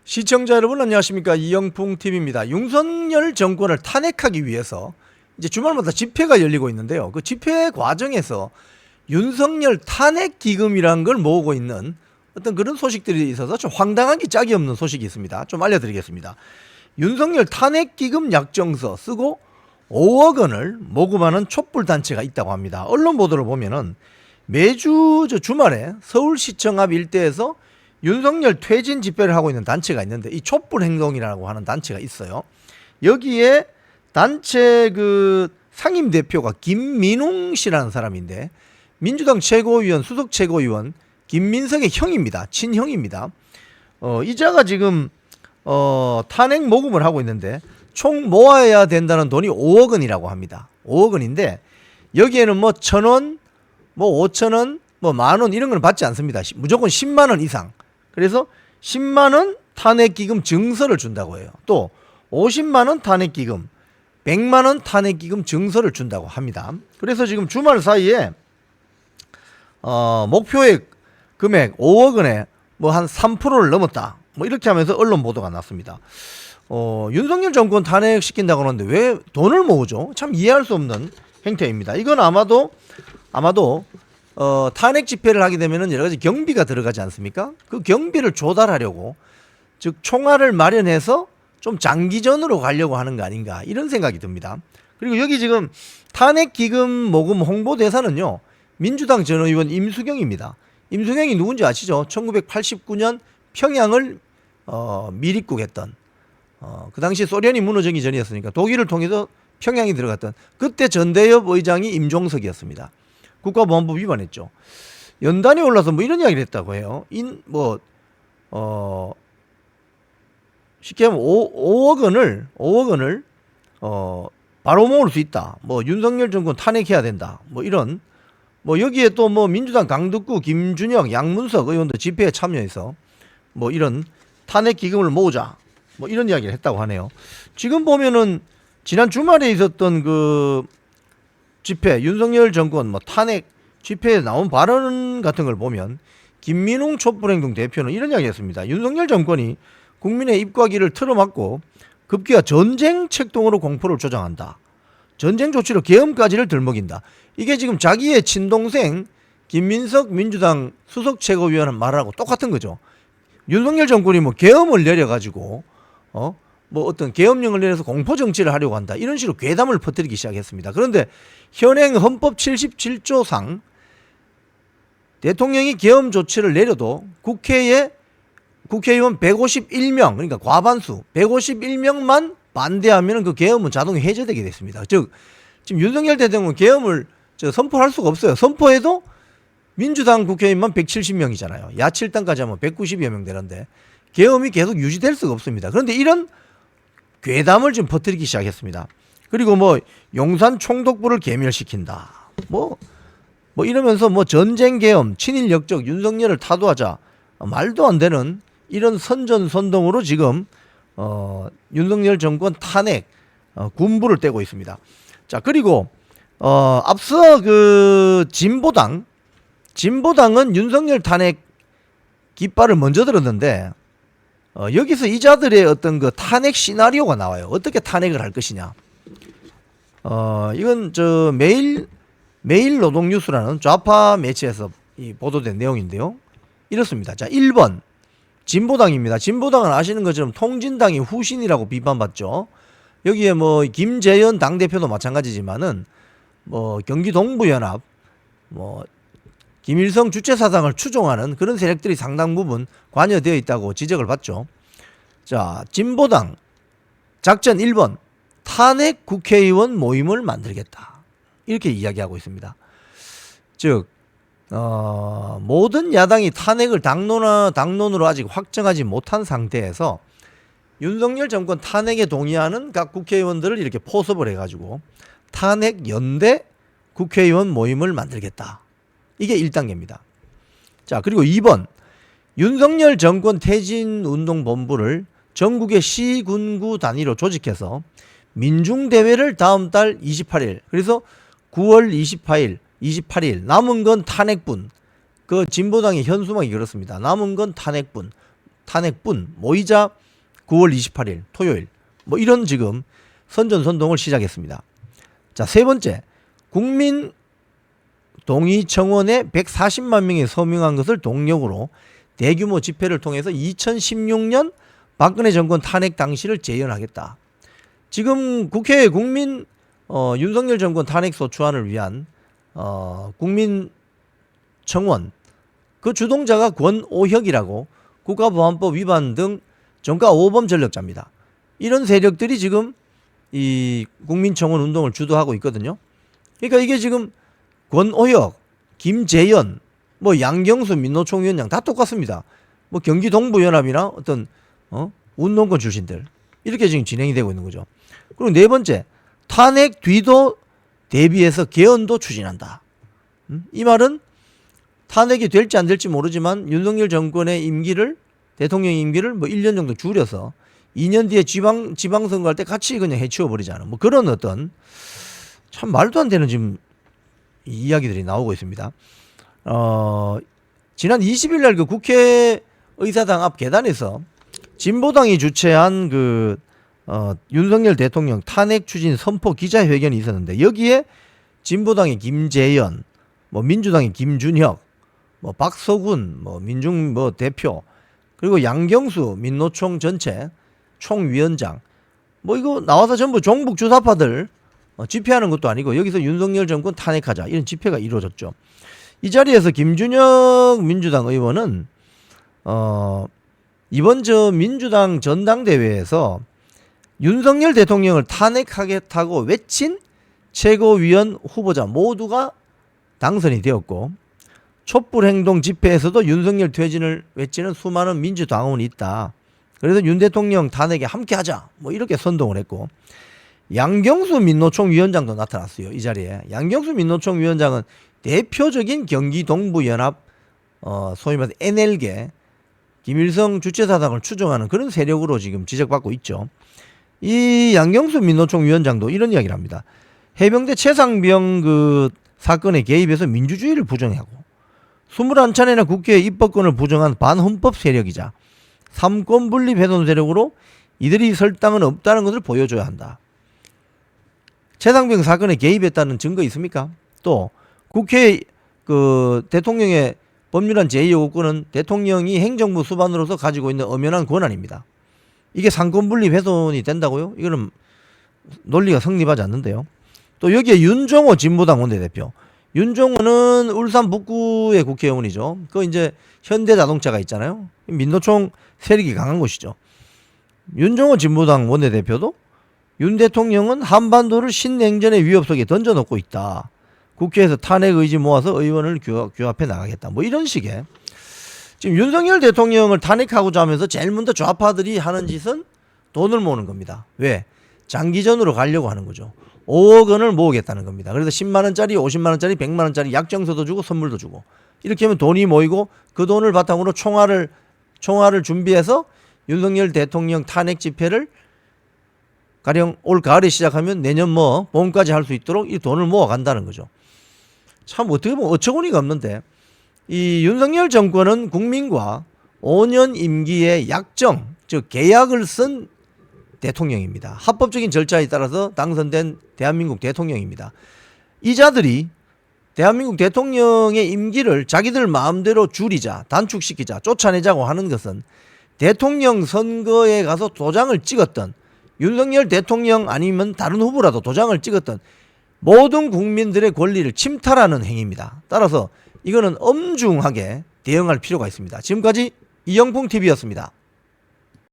시청자 여러분 안녕하십니까, 이영풍TV입니다. 윤석열 정권을 탄핵하기 위해서 이제 주말마다 집회가 열리고 있는데요. 그 집회 과정에서 윤석열 탄핵 기금이란 걸 모으고 있는 어떤 그런 소식들이 있어서 좀 황당하기 짝이 없는 소식이 있습니다. 좀 알려드리겠습니다. 윤석열 탄핵 기금 약정서 쓰고 5억 원을 모금하는 촛불 단체가 있다고 합니다. 언론 보도를 보면은 매주 주말에 서울시청 앞 일대에서 윤석열 퇴진 집회를 하고 있는 단체가 있는데, 이 촛불 행동이라고 하는 단체가 있어요. 여기에 단체 그 상임 대표가 김민웅 씨라는 사람인데, 민주당 최고위원, 수석 최고위원 김민석의 형입니다. 친형입니다. 이자가 지금 탄핵 모금을 하고 있는데 총 모아야 된다는 돈이 5억 원이라고 합니다. 5억 원인데 여기에는 뭐 1,000원, 뭐 5,000원, 뭐 만원 이런 건 받지 않습니다. 무조건 10만 원 이상. 그래서 10만 원 탄핵기금 증서를 준다고 해요. 또 50만 원 탄핵기금, 100만 원 탄핵기금 증서를 준다고 합니다. 그래서 지금 주말 사이에 목표의 금액 5억 원에 뭐 한 3%를 넘었다, 뭐 이렇게 하면서 언론 보도가 났습니다. 윤석열 정권 탄핵시킨다고 하는데 왜 돈을 모으죠? 참 이해할 수 없는 행태입니다. 이건 아마도 탄핵 집회를 하게 되면은 여러 가지 경비가 들어가지 않습니까? 그 경비를 조달하려고, 즉 총알을 마련해서 좀 장기전으로 가려고 하는 거 아닌가, 이런 생각이 듭니다. 그리고 여기 지금 탄핵 기금 모금 홍보 대사는요, 민주당 전 의원 임수경입니다. 임수경이 누군지 아시죠? 1989년 평양을 밀입국했던, 그 당시 소련이 무너지기 전이었으니까 독일을 통해서 평양이 들어갔던, 그때 전대협 의장이 임종석이었습니다. 국가보안법 위반했죠. 연단이 올라서 뭐 이런 이야기를 했다고 해요. 쉽게 하면 5억 원을 바로 모을 수 있다. 뭐 윤석열 정권 탄핵해야 된다. 뭐 이런, 뭐 여기에 또 뭐 민주당 강덕구, 김준혁, 양문석 의원도 집회에 참여해서 뭐 이런 탄핵 기금을 모으자, 뭐 이런 이야기를 했다고 하네요. 지금 보면은 지난 주말에 있었던 그 집회, 윤석열 정권 뭐 탄핵 집회에 나온 발언 같은 걸 보면 김민웅 촛불행동 대표는 이런 이야기 했습니다. 윤석열 정권이 국민의 입과 귀를 틀어막고 급기야 전쟁 책동으로 공포를 조장한다. 전쟁 조치로 계엄까지를 들먹인다. 이게 지금 자기의 친동생 김민석 민주당 수석 최고위원 말하고 똑같은 거죠. 윤석열 정권이 뭐 계엄을 내려가지고 뭐 어떤 계엄령을 내려서 공포 정치를 하려고 한다, 이런 식으로 괴담을 퍼뜨리기 시작했습니다. 그런데 현행 헌법 77조상 대통령이 계엄 조치를 내려도 국회에 국회의원 151명, 그러니까 과반수 151명만 반대하면 그 계엄은 자동 해제되게 됐습니다. 즉 지금 윤석열 대통령은 계엄을 선포할 수가 없어요. 선포해도 민주당 국회의원만 170명이잖아요. 야칠당까지 하면 190여 명 되는데 계엄이 계속 유지될 수가 없습니다. 그런데 이런 괴담을 지금 퍼뜨리기 시작했습니다. 그리고 뭐 용산 총독부를 개멸시킨다, 뭐 이러면서 뭐 전쟁 계엄, 친일 역적, 윤석열을 타도하자, 말도 안 되는 이런 선전선동으로 지금 윤석열 정권 탄핵 군부를 떼고 있습니다. 자, 그리고 앞서 그 진보당은 윤석열 탄핵 깃발을 먼저 들었는데 여기서 이자들의 어떤 그 탄핵 시나리오가 나와요. 어떻게 탄핵을 할 것이냐. 이건 매일 노동뉴스라는 좌파 매체에서 보도된 내용인데요. 이렇습니다. 자, 1번 진보당입니다. 진보당은 아시는 것처럼 통진당이 후신이라고 비판받죠. 여기에 뭐 김재현 당대표도 마찬가지지만은 뭐 경기 동부연합, 뭐 김일성 주체사상을 추종하는 그런 세력들이 상당 부분 관여되어 있다고 지적을 받죠. 자, 진보당 작전 1번, 탄핵 국회의원 모임을 만들겠다, 이렇게 이야기하고 있습니다. 즉 모든 야당이 탄핵을 당론으로 아직 확정하지 못한 상태에서 윤석열 정권 탄핵에 동의하는 각 국회의원들을 이렇게 포섭을 해가지고 탄핵 연대 국회의원 모임을 만들겠다. 이게 1단계입니다. 자, 그리고 2번, 윤석열 정권 퇴진운동본부를 전국의 시, 군구 단위로 조직해서 민중대회를 다음 달 28일, 그래서 9월 28일 남은 건 탄핵분, 그 진보당의 현수막이 그렇습니다. 남은 건 탄핵분, 탄핵뿐 모이자 9월 28일 토요일 뭐 이런 지금 선전선동을 시작했습니다. 자, 세 번째, 국민 동의 청원에 140만 명이 서명한 것을 동력으로 대규모 집회를 통해서 2016년 박근혜 정권 탄핵 당시를 재현하겠다. 지금 국회에 윤석열 정권 탄핵 소추안을 위한 국민 청원 그 주동자가 권오혁이라고 국가보안법 위반 등 정가 5범 전력자입니다. 이런 세력들이 지금 이 국민청원 운동을 주도하고 있거든요. 그러니까 이게 지금 권오혁, 김재현, 뭐 양경수 민노총위원장 다 똑같습니다. 뭐 경기 동부연합이나 어떤 운동권 출신들 이렇게 지금 진행이 되고 있는 거죠. 그리고 네 번째, 탄핵 뒤도 대비해서 개헌도 추진한다. 이 말은 탄핵이 될지 안 될지 모르지만 윤석열 정권의 임기를 대통령 임기를 뭐 1년 정도 줄여서 2년 뒤에 지방선거 할 때 같이 그냥 해치워 버리자는 뭐 그런 어떤 참 말도 안 되는 지금 이야기들이 나오고 있습니다. 지난 20일 날 그 국회의사당 앞 계단에서 진보당이 주최한 그 윤석열 대통령 탄핵 추진 선포 기자회견이 있었는데 여기에 진보당의 김재현, 뭐 민주당의 김준혁, 뭐 박서군, 뭐 민중 뭐 대표 그리고 양경수 민노총 전체 총위원장 뭐 이거 나와서 전부 종북 주사파들 집회하는 것도 아니고 여기서 윤석열 정권 탄핵하자 이런 집회가 이루어졌죠. 이 자리에서 김준혁 민주당 의원은 이번 민주당 전당대회에서 윤석열 대통령을 탄핵하겠다고 외친 최고위원 후보자 모두가 당선이 되었고 촛불행동 집회에서도 윤석열 퇴진을 외치는 수많은 민주당원이 있다. 그래서 윤 대통령 탄핵에 함께하자 뭐 이렇게 선동을 했고 양경수 민노총 위원장도 나타났어요. 이 자리에 양경수 민노총 위원장은 대표적인 경기 동부연합 소위 말해서 NL계 김일성 주체사당을 추종하는 그런 세력으로 지금 지적받고 있죠. 이 양경수 민노총 위원장도 이런 이야기를 합니다. 해병대 최상병 그 사건에 개입해서 민주주의를 부정하고 21차례나 국회 입법권을 부정한 반헌법 세력이자 삼권 분립 훼손 세력으로 이들이 설 땅은 없다는 것을 보여줘야 한다. 최상병 사건에 개입했다는 증거 있습니까? 또 국회 그 대통령의 법률안 제2요구권은 대통령이 행정부 수반으로서 가지고 있는 엄연한 권한입니다. 이게 삼권 분립 훼손이 된다고요? 이거는 논리가 성립하지 않는데요. 또 여기에 윤종호 진보당 원내대표. 윤종호는 울산 북구의 국회의원이죠. 그 이제 현대자동차가 있잖아요. 민노총 세력이 강한 곳이죠. 윤종호 진보당 원내대표도 윤 대통령은 한반도를 신냉전의 위협 속에 던져놓고 있다. 국회에서 탄핵 의지 모아서 의원을 규합해 나가겠다. 뭐 이런 식의 지금 윤석열 대통령을 탄핵하고자 하면서 제일 먼저 좌파들이 하는 짓은 돈을 모으는 겁니다. 왜? 장기전으로 가려고 하는 거죠. 5억 원을 모으겠다는 겁니다. 그래서 10만 원짜리, 50만 원짜리, 100만 원짜리 약정서도 주고 선물도 주고 이렇게 하면 돈이 모이고 그 돈을 바탕으로 총알을 준비해서 윤석열 대통령 탄핵 집회를 가령 올 가을에 시작하면 내년 뭐 봄까지 할 수 있도록 이 돈을 모아간다는 거죠. 참 어떻게 보면 어처구니가 없는데 이 윤석열 정권은 국민과 5년 임기의 약정, 즉 계약을 쓴 대통령입니다. 합법적인 절차에 따라서 당선된 대한민국 대통령입니다. 이 자들이 대한민국 대통령의 임기를 자기들 마음대로 줄이자, 단축시키자, 쫓아내자고 하는 것은 대통령 선거에 가서 도장을 찍었던 윤석열 대통령 아니면 다른 후보라도 도장을 찍었던 모든 국민들의 권리를 침탈하는 행위입니다. 따라서 이거는 엄중하게 대응할 필요가 있습니다. 지금까지 이영풍TV였습니다.